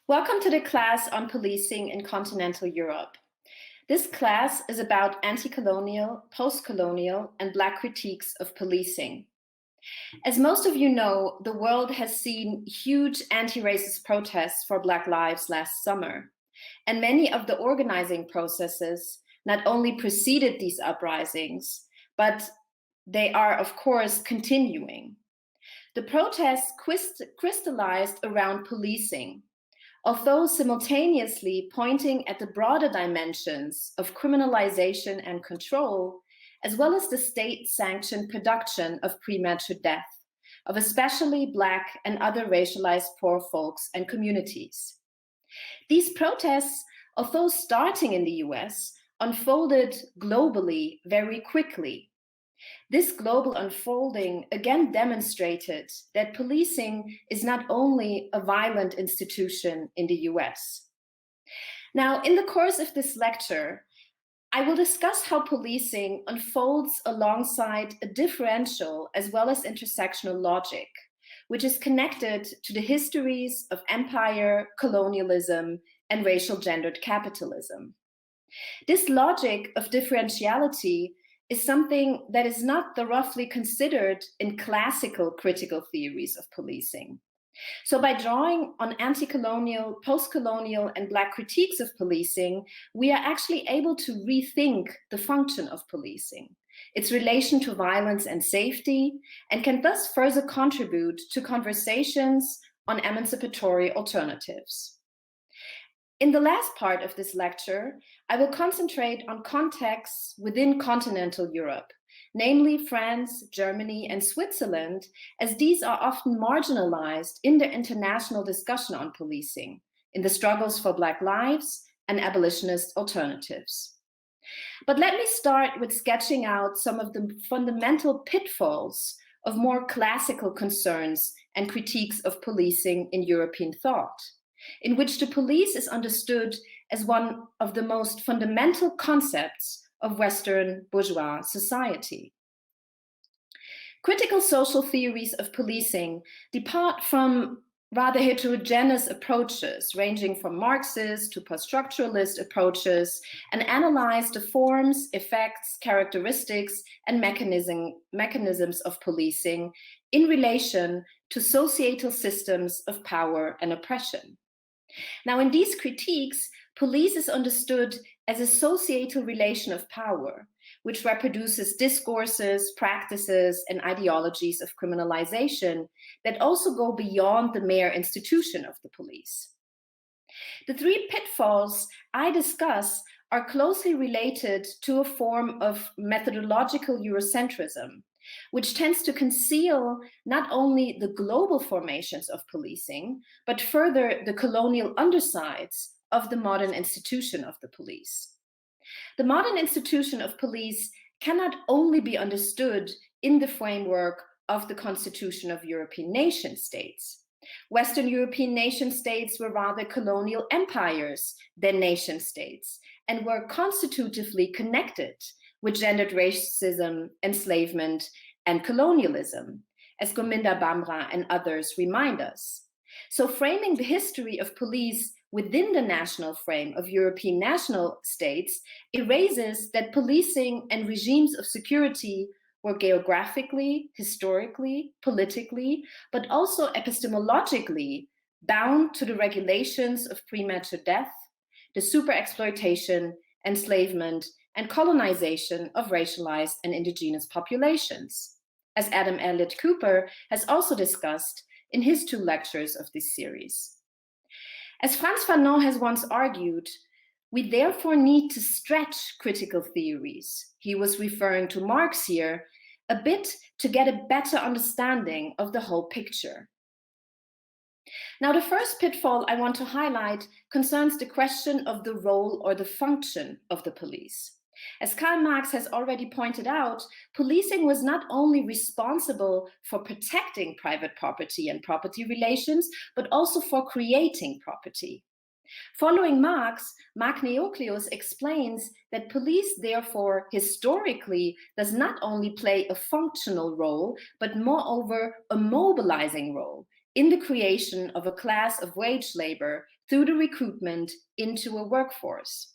Welcome to the class on policing in Continental Europe. This class is about anti-colonial, post-colonial, and Black critiques of policing. As most of you know, the world has seen huge anti-racist protests for Black lives last summer, and many of the organizing processes not only preceded these uprisings, but they are, of course, continuing. The protests crystallized around policing, although simultaneously pointing at the broader dimensions of criminalisation and control, as well as the state-sanctioned production of premature death of especially Black and other racialized poor folks and communities. These protests, although starting in the US, unfolded globally very quickly. This global unfolding again demonstrated that policing is not only a violent institution in the US. Now, in the course of this lecture, I will discuss how policing unfolds alongside a differential as well as intersectional logic, which is connected to the histories of empire, colonialism, and racial gendered capitalism. This logic of differentiality is something that is not roughly considered in classical critical theories of policing. So by drawing on anti-colonial, post-colonial, and Black critiques of policing, we are actually able to rethink the function of policing, its relation to violence and safety, and can thus further contribute to conversations on emancipatory alternatives. In the last part of this lecture, I will concentrate on contexts within continental Europe, namely France, Germany, and Switzerland, as these are often marginalized in the international discussion on policing, in the struggles for Black lives and abolitionist alternatives. But let me start with sketching out some of the fundamental pitfalls of more classical concerns and critiques of policing in European thought, in which the police is understood as one of the most fundamental concepts of Western bourgeois society. Critical social theories of policing depart from rather heterogeneous approaches, ranging from Marxist to post-structuralist approaches, and analyze the forms, effects, characteristics, and mechanisms of policing in relation to societal systems of power and oppression. Now, in these critiques, police is understood as a societal relation of power, which reproduces discourses, practices, and ideologies of criminalization that also go beyond the mere institution of the police. The three pitfalls I discuss are closely related to a form of methodological Eurocentrism, which tends to conceal not only the global formations of policing, but further the colonial undersides of the modern institution of the police. The modern institution of police cannot only be understood in the framework of the constitution of European nation states. Western European nation states were rather colonial empires than nation states, and were constitutively connected with gendered racism, enslavement, and colonialism, as Gominda Bamra and others remind us. So framing the history of police within the national frame of European national states erases that policing and regimes of security were geographically, historically, politically, but also epistemologically bound to the regulations of premature death, the superexploitation, enslavement, and colonization of racialized and indigenous populations, as Adam Elliott Cooper has also discussed in his 2 lectures of this series. As Frantz Fanon has once argued, we therefore need to stretch critical theories, he was referring to Marx here, a bit to get a better understanding of the whole picture. Now, the first pitfall I want to highlight concerns the question of the role or the function of the police. As Karl Marx has already pointed out, policing was not only responsible for protecting private property and property relations, but also for creating property. Following Marx, Mark Neocleous explains that police, therefore, historically does not only play a functional role, but moreover a mobilizing role in the creation of a class of wage labor through the recruitment into a workforce.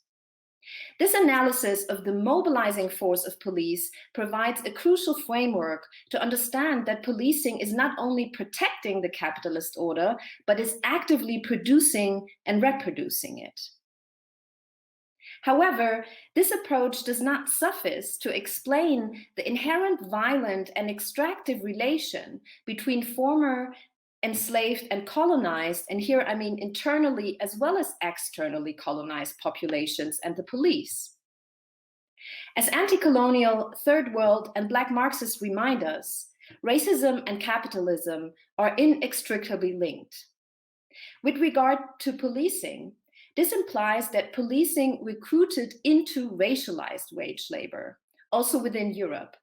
This analysis of the mobilizing force of police provides a crucial framework to understand that policing is not only protecting the capitalist order, but is actively producing and reproducing it. However, this approach does not suffice to explain the inherent violent and extractive relation between former enslaved and colonized, and here I mean internally as well as externally colonized populations and the police. As anti-colonial, third world, and Black Marxists remind us, racism and capitalism are inextricably linked. With regard to policing, this implies that policing recruited into racialized wage labor, also within Europe,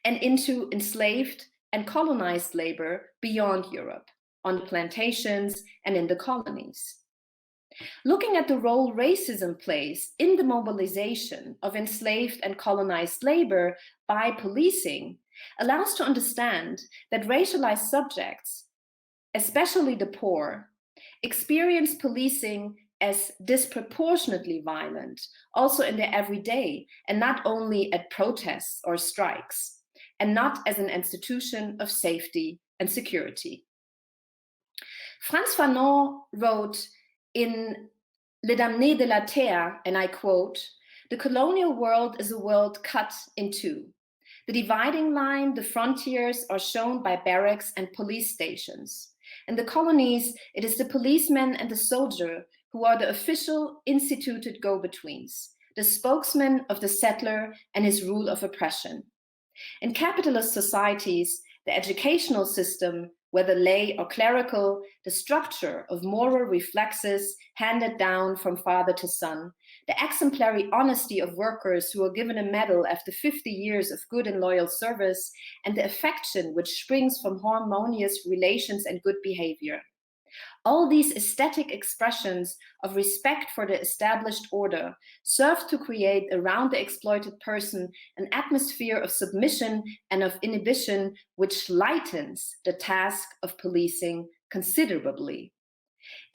and into enslaved and colonized labor beyond Europe, on plantations and in the colonies. Looking at the role racism plays in the mobilization of enslaved and colonized labor by policing allows to understand that racialized subjects, especially the poor, experience policing as disproportionately violent, also in their everyday, and not only at protests or strikes, and not as an institution of safety and security. Frantz Fanon wrote in Les Damnés de la Terre, and I quote, "The colonial world is a world cut in two. The dividing line, the frontiers are shown by barracks and police stations. In the colonies, it is the policeman and the soldier who are the official instituted go-betweens, the spokesman of the settler and his rule of oppression. In capitalist societies, the educational system, whether lay or clerical, the structure of moral reflexes handed down from father to son, the exemplary honesty of workers who are given a medal after 50 years of good and loyal service, and the affection which springs from harmonious relations and good behavior. All these aesthetic expressions of respect for the established order serve to create around the exploited person an atmosphere of submission and of inhibition which lightens the task of policing considerably.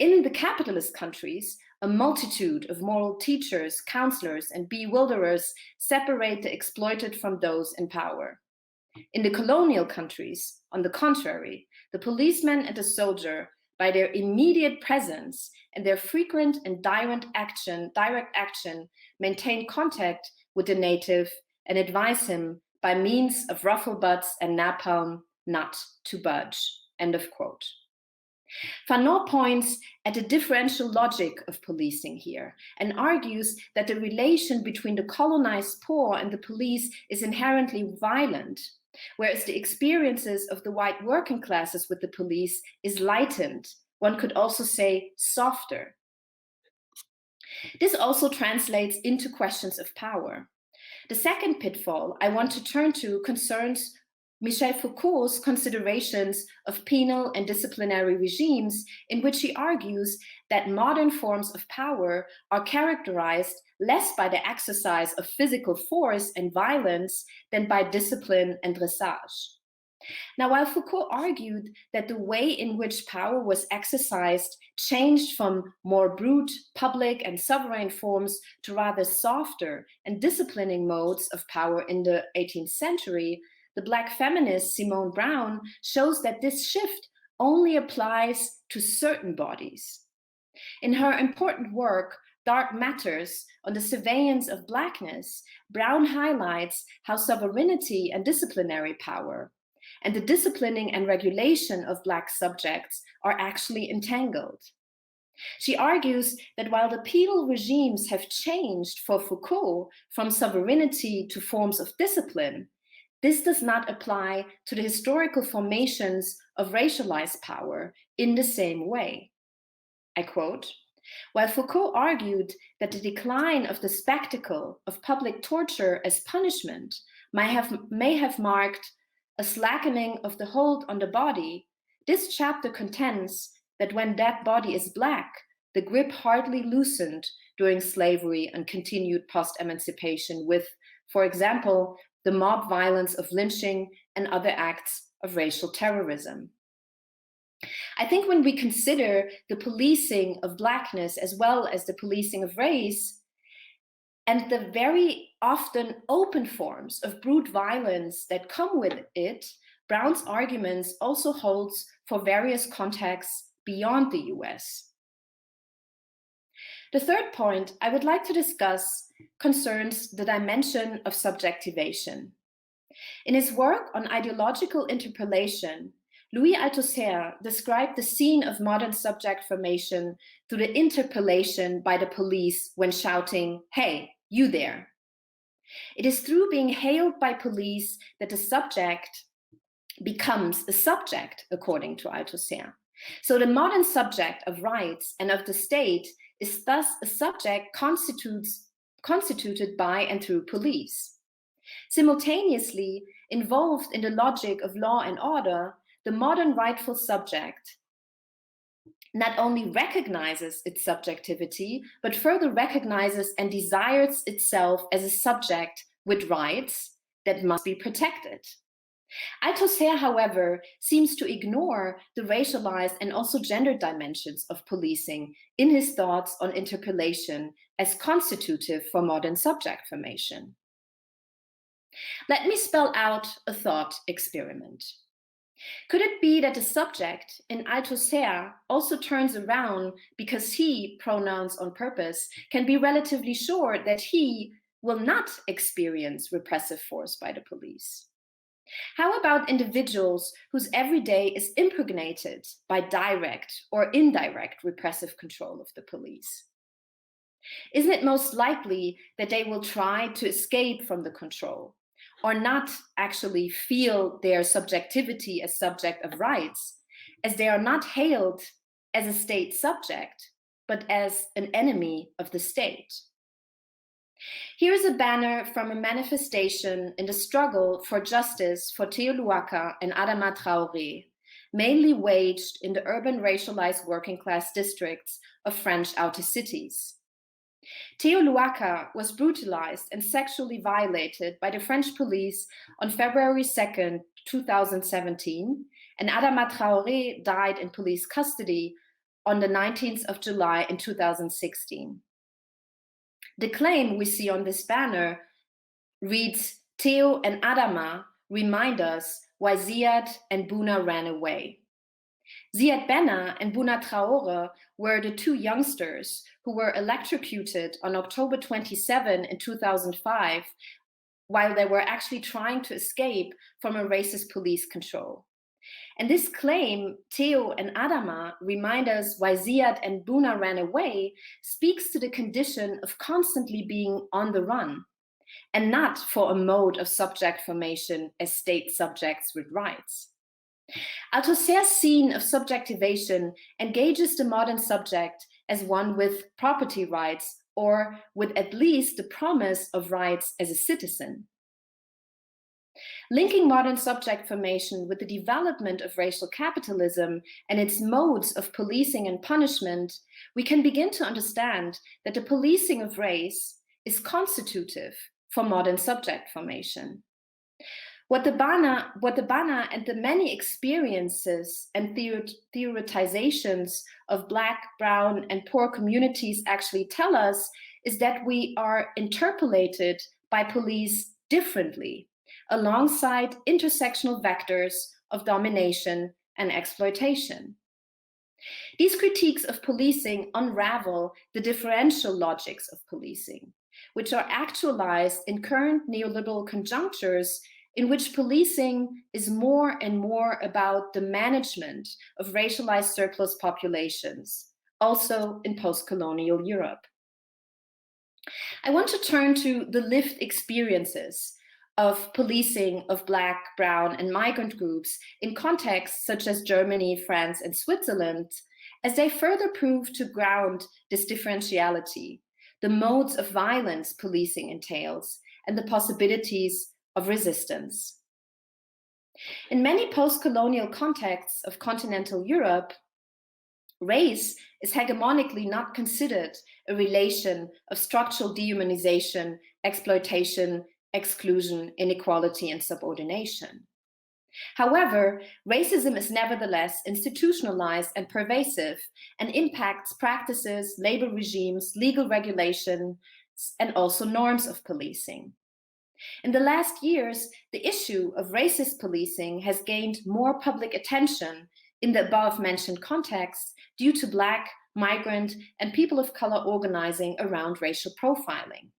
In the capitalist countries, a multitude of moral teachers, counselors, and bewilderers separate the exploited from those in power. In the colonial countries, on the contrary, the policeman and the soldier, by their immediate presence and their frequent and direct action, maintain contact with the native and advise him by means of ruffle butts and napalm not to budge." End of quote. Fanon points at the differential logic of policing here and argues that the relation between the colonized poor and the police is inherently violent, whereas the experiences of the white working classes with the police is lightened, one could also say softer. This also translates into questions of power. The second pitfall I want to turn to concerns Michel Foucault's considerations of penal and disciplinary regimes, in which he argues that modern forms of power are characterized less by the exercise of physical force and violence than by discipline and dressage. Now, while Foucault argued that the way in which power was exercised changed from more brute, public, and sovereign forms to rather softer and disciplining modes of power in the 18th century, the Black feminist Simone Brown shows that this shift only applies to certain bodies. In her important work, Dark Matters, on the surveillance of Blackness, Brown highlights how sovereignty and disciplinary power, and the disciplining and regulation of Black subjects are actually entangled. She argues that while the penal regimes have changed for Foucault from sovereignty to forms of discipline, this does not apply to the historical formations of racialized power in the same way. I quote, "While Foucault argued that the decline of the spectacle of public torture as punishment may have marked a slackening of the hold on the body, this chapter contends that when that body is Black, the grip hardly loosened during slavery and continued post-emancipation with, for example, the mob violence of lynching and other acts of racial terrorism." I think when we consider the policing of Blackness as well as the policing of race, and the very often open forms of brute violence that come with it, Brown's arguments also holds for various contexts beyond the US. The third point I would like to discuss concerns the dimension of subjectivation. In his work on ideological interpellation, Louis Althusser described the scene of modern subject formation through the interpellation by the police when shouting, "Hey, you there." It is through being hailed by police that the subject becomes a subject, according to Althusser. So the modern subject of rights and of the state is thus a subject constituted by and through police. Simultaneously, involved in the logic of law and order, the modern rightful subject not only recognizes its subjectivity, but further recognizes and desires itself as a subject with rights that must be protected. Althusser, however, seems to ignore the racialized and also gendered dimensions of policing in his thoughts on interpellation as constitutive for modern subject formation. Let me spell out a thought experiment. Could it be that the subject in Althusser also turns around because he, pronouns on purpose, can be relatively sure that he will not experience repressive force by the police? How about individuals whose everyday is impregnated by direct or indirect repressive control of the police? Isn't it most likely that they will try to escape from the control, or not actually feel their subjectivity as subject of rights, as they are not hailed as a state subject, but as an enemy of the state? Here is a banner from a manifestation in the struggle for justice for Theo Louaka and Adama Traoré, mainly waged in the urban racialized working class districts of French outer cities. Theo Louaka was brutalized and sexually violated by the French police on February 2nd, 2017, and Adama Traoré died in police custody on the 19th of July in 2016. The claim we see on this banner reads, "Theo and Adama remind us why Ziad and Bouna ran away." Ziad Benna and Bouna Traoré were the two youngsters who were electrocuted on October 27 in 2005, while they were actually trying to escape from a racist police control. And this claim, Theo and Adama remind us why Ziad and Bouna ran away, speaks to the condition of constantly being on the run, and not for a mode of subject formation as state subjects with rights. Althusser's scene of subjectivation engages the modern subject as one with property rights, or with at least the promise of rights as a citizen. Linking modern subject formation with the development of racial capitalism and its modes of policing and punishment, we can begin to understand that the policing of race is constitutive for modern subject formation. What the Bana and the many experiences and theoretizations of Black, brown, and poor communities actually tell us is that we are interpellated by police differently, alongside intersectional vectors of domination and exploitation. These critiques of policing unravel the differential logics of policing, which are actualized in current neoliberal conjunctures in which policing is more and more about the management of racialized surplus populations, also in postcolonial Europe. I want to turn to the lived experiences of policing of Black, brown, and migrant groups in contexts such as Germany, France, and Switzerland, as they further prove to ground this differentiality, the modes of violence policing entails, and the possibilities of resistance. In many post-colonial contexts of continental Europe, race is hegemonically not considered a relation of structural dehumanization, exploitation, exclusion, inequality, and subordination. However, racism is nevertheless institutionalized and pervasive and impacts practices, labor regimes, legal regulation, and also norms of policing. In the last years, the issue of racist policing has gained more public attention in the above-mentioned context due to Black, migrant, and people of color organizing around racial profiling.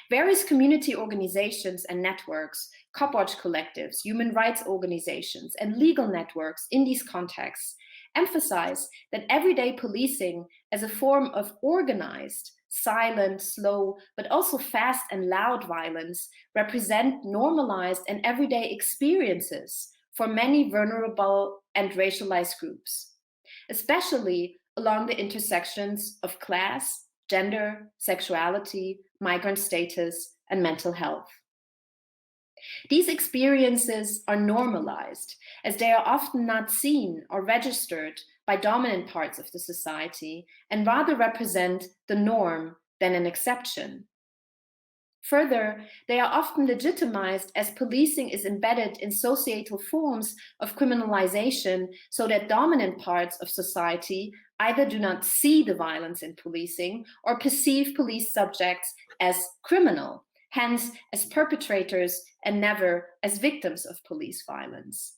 Various community organizations and networks, cop-watch collectives, human rights organizations, and legal networks in these contexts emphasize that everyday policing as a form of organized, silent, slow, but also fast and loud violence represent normalized and everyday experiences for many vulnerable and racialized groups, especially along the intersections of class, gender, sexuality, migrant status, and mental health. These experiences are normalized as they are often not seen or registered by dominant parts of the society and rather represent the norm than an exception. Further, they are often legitimized as policing is embedded in societal forms of criminalisation so that dominant parts of society either do not see the violence in policing or perceive police subjects as criminal, hence as perpetrators and never as victims of police violence.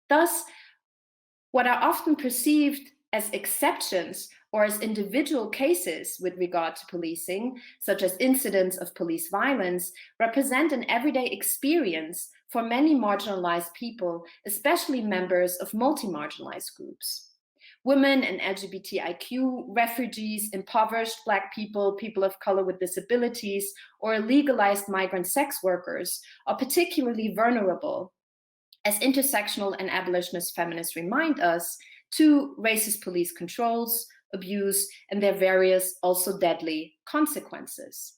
Thus, what are often perceived as exceptions or as individual cases with regard to policing, such as incidents of police violence, represent an everyday experience for many marginalized people, especially members of multi-marginalized groups. Women and LGBTIQ, refugees, impoverished Black people, people of color with disabilities, or legalized migrant sex workers are particularly vulnerable, as intersectional and abolitionist feminists remind us, to racist police controls, abuse, and their various also deadly consequences.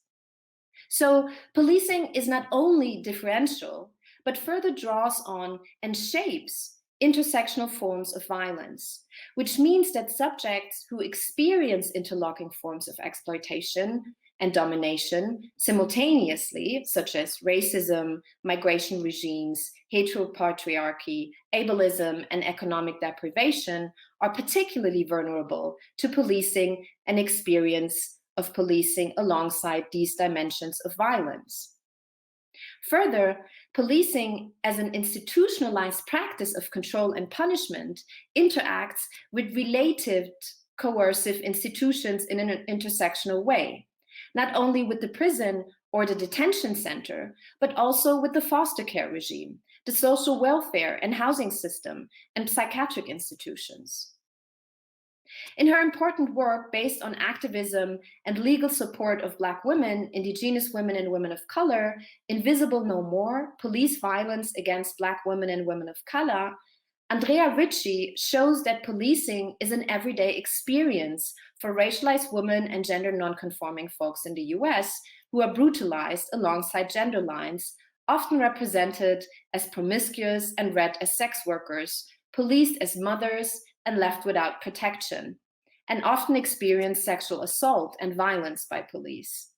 So policing is not only differential, but further draws on and shapes intersectional forms of violence, which means that subjects who experience interlocking forms of exploitation and domination simultaneously, such as racism, migration regimes, heteropatriarchy, ableism, and economic deprivation, are particularly vulnerable to policing and experience of policing alongside these dimensions of violence. Further, policing as an institutionalized practice of control and punishment interacts with related coercive institutions in an intersectional way, not only with the prison or the detention center, but also with the foster care regime, the social welfare and housing system, and psychiatric institutions. In her important work based on activism and legal support of Black women, Indigenous women, and women of color, Invisible No More, Police Violence Against Black Women and Women of Color, Andrea Ritchie shows that policing is an everyday experience for racialized women and gender nonconforming folks in the US who are brutalized alongside gender lines, often represented as promiscuous and read as sex workers, policed as mothers, and left without protection, and often experience sexual assault and violence by police.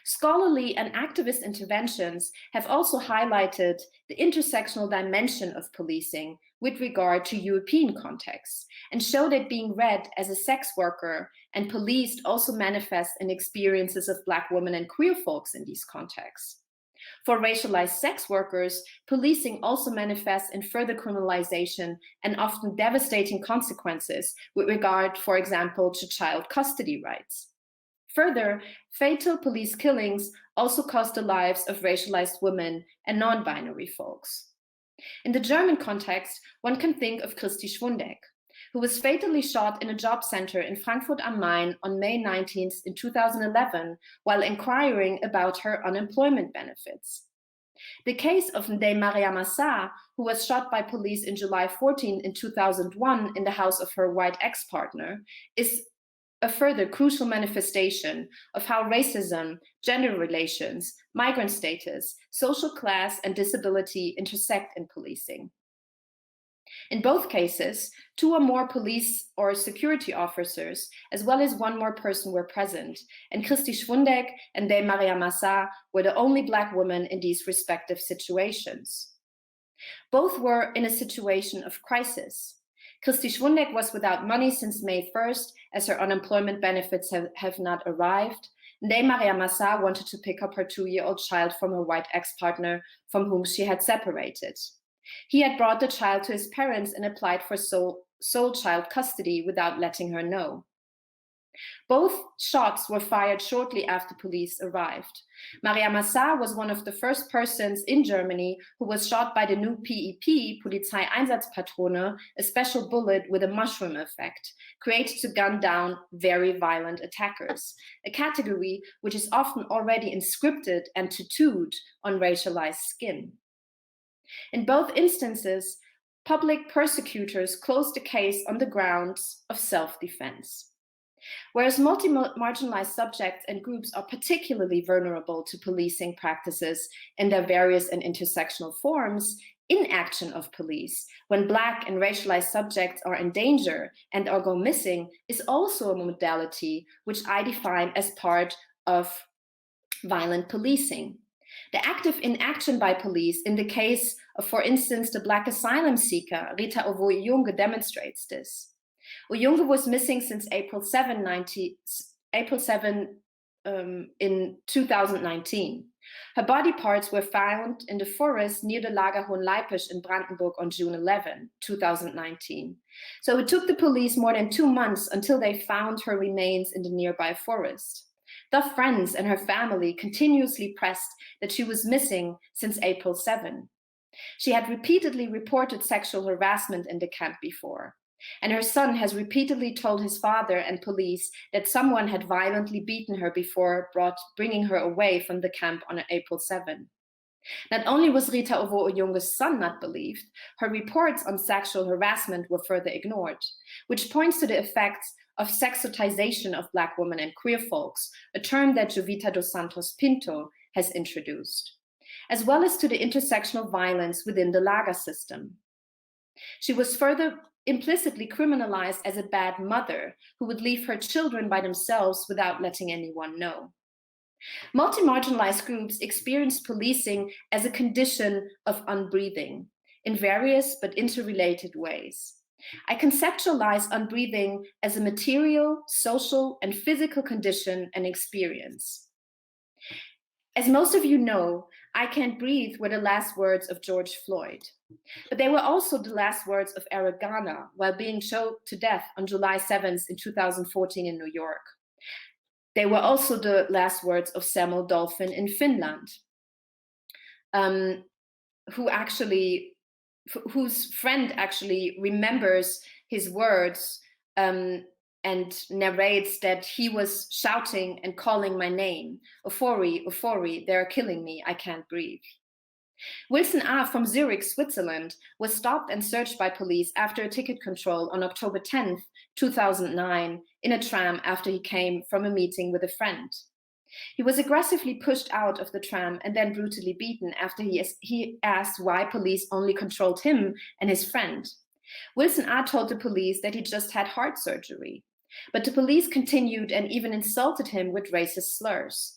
Scholarly and activist interventions have also highlighted the intersectional dimension of policing with regard to European contexts, and show that being read as a sex worker and policed also manifests in experiences of Black women and queer folks in these contexts. For racialized sex workers, policing also manifests in further criminalization and often devastating consequences with regard, for example, to child custody rights. Further, fatal police killings also cost the lives of racialized women and non-binary folks. In the German context, one can think of Christi Schwundeck, who was fatally shot in a job center in Frankfurt am Main on May 19th in 2011 while inquiring about her unemployment benefits. The case of Ndeye Mariama Sarr, who was shot by police in July 14 in 2001 in the house of her white ex-partner, is a further crucial manifestation of how racism, gender relations, migrant status, social class, and disability intersect in policing. In both cases, 2 or more police or security officers, as well as 1 more person were present, and Christi Schwundeck and Ndeye Mariama Sarr were the only Black women in these respective situations. Both were in a situation of crisis. Christi Schwundeck was without money since May 1st, as her unemployment benefits have not arrived. Ndeye Mariama Sarr wanted to pick up her 2-year-old child from her white ex-partner from whom she had separated. He had brought the child to his parents and applied for sole child custody without letting her know. Both shots were fired shortly after police arrived. Mariama Sarr was one of the first persons in Germany who was shot by the new PEP, Polizeieinsatzpatrone, a special bullet with a mushroom effect, created to gun down very violent attackers, a category which is often already inscripted and tattooed on racialized skin. In both instances, public persecutors closed the case on the grounds of self-defense. Whereas multi-marginalized subjects and groups are particularly vulnerable to policing practices in their various and intersectional forms, inaction of police, when Black and racialized subjects are in danger and or go missing, is also a modality which I define as part of violent policing. The active inaction by police in the case of, for instance, the Black asylum seeker, Rita Owoye-Junge, demonstrates this. Oyunge was missing since April 7 in 2019. Her body parts were found in the forest near the Lager Hohenleipisch in Brandenburg on June 11, 2019. So it took the police more than 2 months until they found her remains in the nearby forest. The friends and her family continuously pressed that she was missing since April 7. She had repeatedly reported sexual harassment in the camp before. And her son has repeatedly told his father and police that someone had violently beaten her before bringing her away from the camp on April 7. Not only was Rita Owoye-Junge's son not believed, her reports on sexual harassment were further ignored, which points to the effects of sexotization of Black women and queer folks, a term that Jovita dos Santos Pinto has introduced, as well as to the intersectional violence within the Lager system. She was further implicitly criminalized as a bad mother who would leave her children by themselves without letting anyone know. Multi-marginalized groups experience policing as a condition of unbreathing in various but interrelated ways. I conceptualize unbreathing as a material, social, and physical condition and experience. As most of you know, I can't breathe were the last words of George Floyd. But they were also the last words of Eric Garner while being choked to death on July 7th in 2014 in New York. They were also the last words of Samuel Dolphin in Finland, whose friend actually remembers his words and narrates that he was shouting and calling my name, Ofori, Ofori, they're killing me, I can't breathe. Wilson A. from Zurich, Switzerland, was stopped and searched by police after a ticket control on October 10th, 2009, in a tram after he came from a meeting with a friend. He was aggressively pushed out of the tram and then brutally beaten after he asked why police only controlled him and his friend. Wilson A. told the police that he just had heart surgery, but the police continued and even insulted him with racist slurs.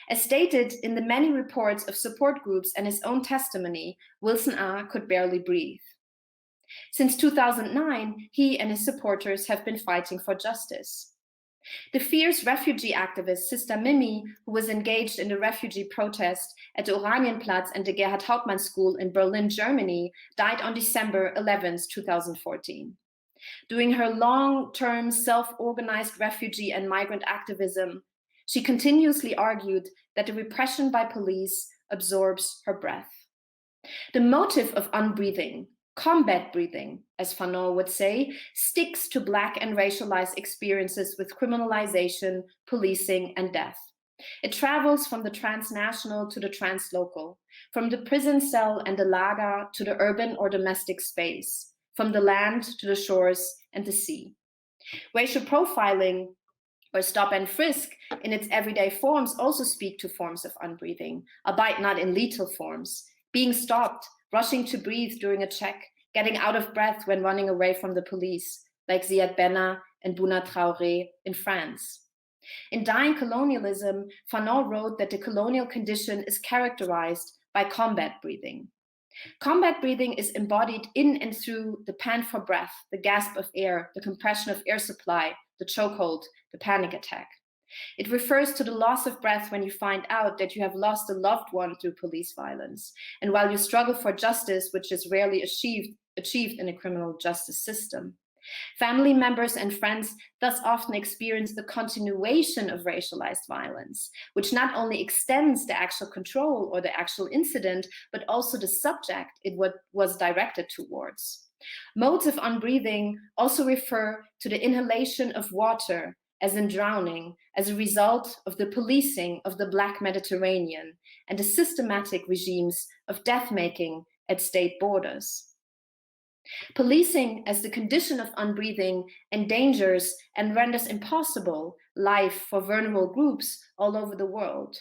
As stated in the many reports of support groups and his own testimony, Wilson A. could barely breathe. Since 2009, he and his supporters have been fighting for justice. The fierce refugee activist Sister Mimi, who was engaged in the refugee protest at the Oranienplatz and the Gerhard Hauptmann School in Berlin, Germany, died on December 11, 2014. During her long-term self-organized refugee and migrant activism, she continuously argued that the repression by police absorbs her breath. The motive of unbreathing, combat breathing, as Fanon would say, sticks to Black and racialized experiences with criminalization, policing, and death. It travels from the transnational to the translocal, from the prison cell and the lager to the urban or domestic space, from the land to the shores and the sea. Racial profiling, or stop and frisk, in its everyday forms also speak to forms of unbreathing, albeit not in lethal forms. Being stopped, rushing to breathe during a check, getting out of breath when running away from the police, like Ziad Benna and Bouna Traoré in France. In Dying Colonialism, Fanon wrote that the colonial condition is characterized by combat breathing. Combat breathing is embodied in and through the pant for breath, the gasp of air, the compression of air supply, the chokehold, the panic attack. It refers to the loss of breath when you find out that you have lost a loved one through police violence, and while you struggle for justice, which is rarely achieved in a criminal justice system. Family members and friends thus often experience the continuation of racialized violence, which not only extends the actual control or the actual incident, but also the subject it was directed towards. Modes of unbreathing also refer to the inhalation of water, as in drowning, as a result of the policing of the Black Mediterranean and the systematic regimes of death-making at state borders. Policing as the condition of unbreathing endangers and renders impossible life for vulnerable groups all over the world.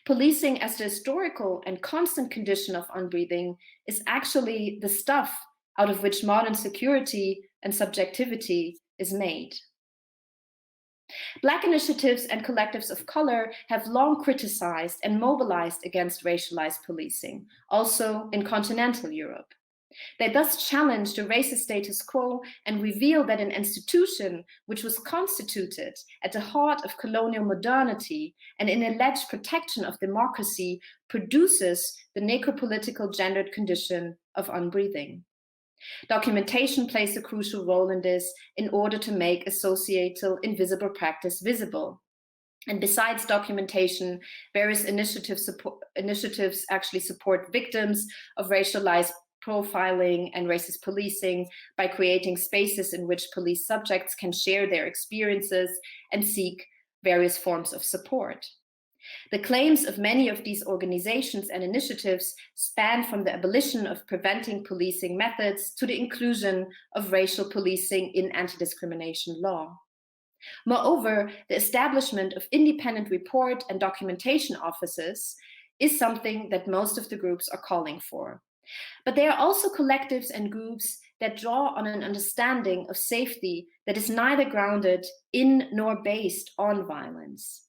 Policing as the historical and constant condition of unbreathing is actually the stuff out of which modern security and subjectivity is made. Black initiatives and collectives of color have long criticized and mobilized against racialized policing, also in continental Europe. They thus challenge the racist status quo and reveal that an institution which was constituted at the heart of colonial modernity and in alleged protection of democracy produces the necropolitical gendered condition of unbreathing. Documentation plays a crucial role in this in order to make a societal invisible practice visible. And besides documentation, various initiatives actually support victims of racialized profiling and racist policing by creating spaces in which police subjects can share their experiences and seek various forms of support. The claims of many of these organizations and initiatives span from the abolition of preventing policing methods to the inclusion of racial policing in anti-discrimination law. Moreover, the establishment of independent report and documentation offices is something that most of the groups are calling for. But there are also collectives and groups that draw on an understanding of safety that is neither grounded in nor based on violence.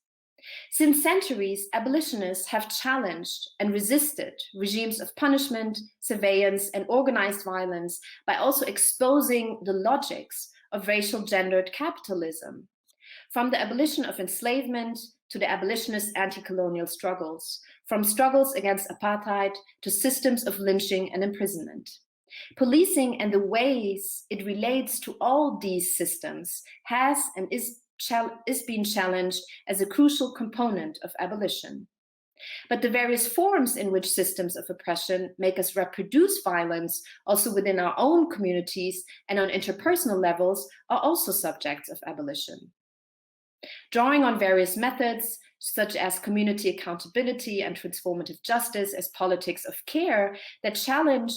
Since centuries, abolitionists have challenged and resisted regimes of punishment, surveillance, and organized violence by also exposing the logics of racial gendered capitalism. From the abolition of enslavement to the abolitionist anti-colonial struggles, from struggles against apartheid to systems of lynching and imprisonment. Policing and the ways it relates to all these systems has and is being challenged as a crucial component of abolition. But the various forms in which systems of oppression make us reproduce violence also within our own communities and on interpersonal levels are also subjects of abolition. Drawing on various methods, such as community accountability and transformative justice as politics of care that challenge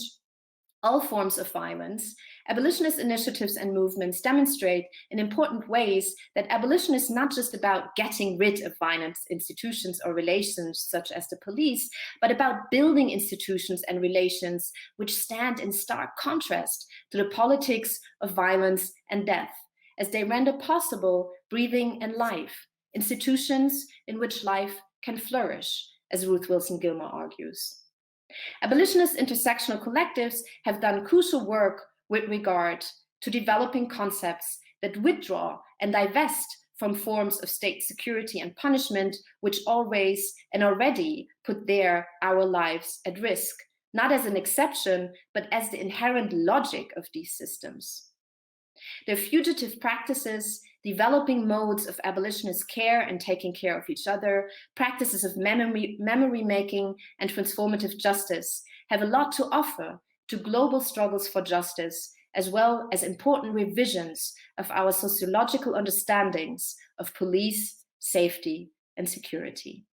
all forms of violence, abolitionist initiatives and movements demonstrate in important ways that abolition is not just about getting rid of violent institutions or relations such as the police, but about building institutions and relations which stand in stark contrast to the politics of violence and death, as they render possible breathing and life, institutions in which life can flourish, as Ruth Wilson Gilmore argues. Abolitionist intersectional collectives have done crucial work with regard to developing concepts that withdraw and divest from forms of state security and punishment, which always and already put our lives at risk, not as an exception, but as the inherent logic of these systems. Their fugitive practices, developing modes of abolitionist care and taking care of each other, practices of memory making and transformative justice have a lot to offer to global struggles for justice, as well as important revisions of our sociological understandings of police, safety, and security.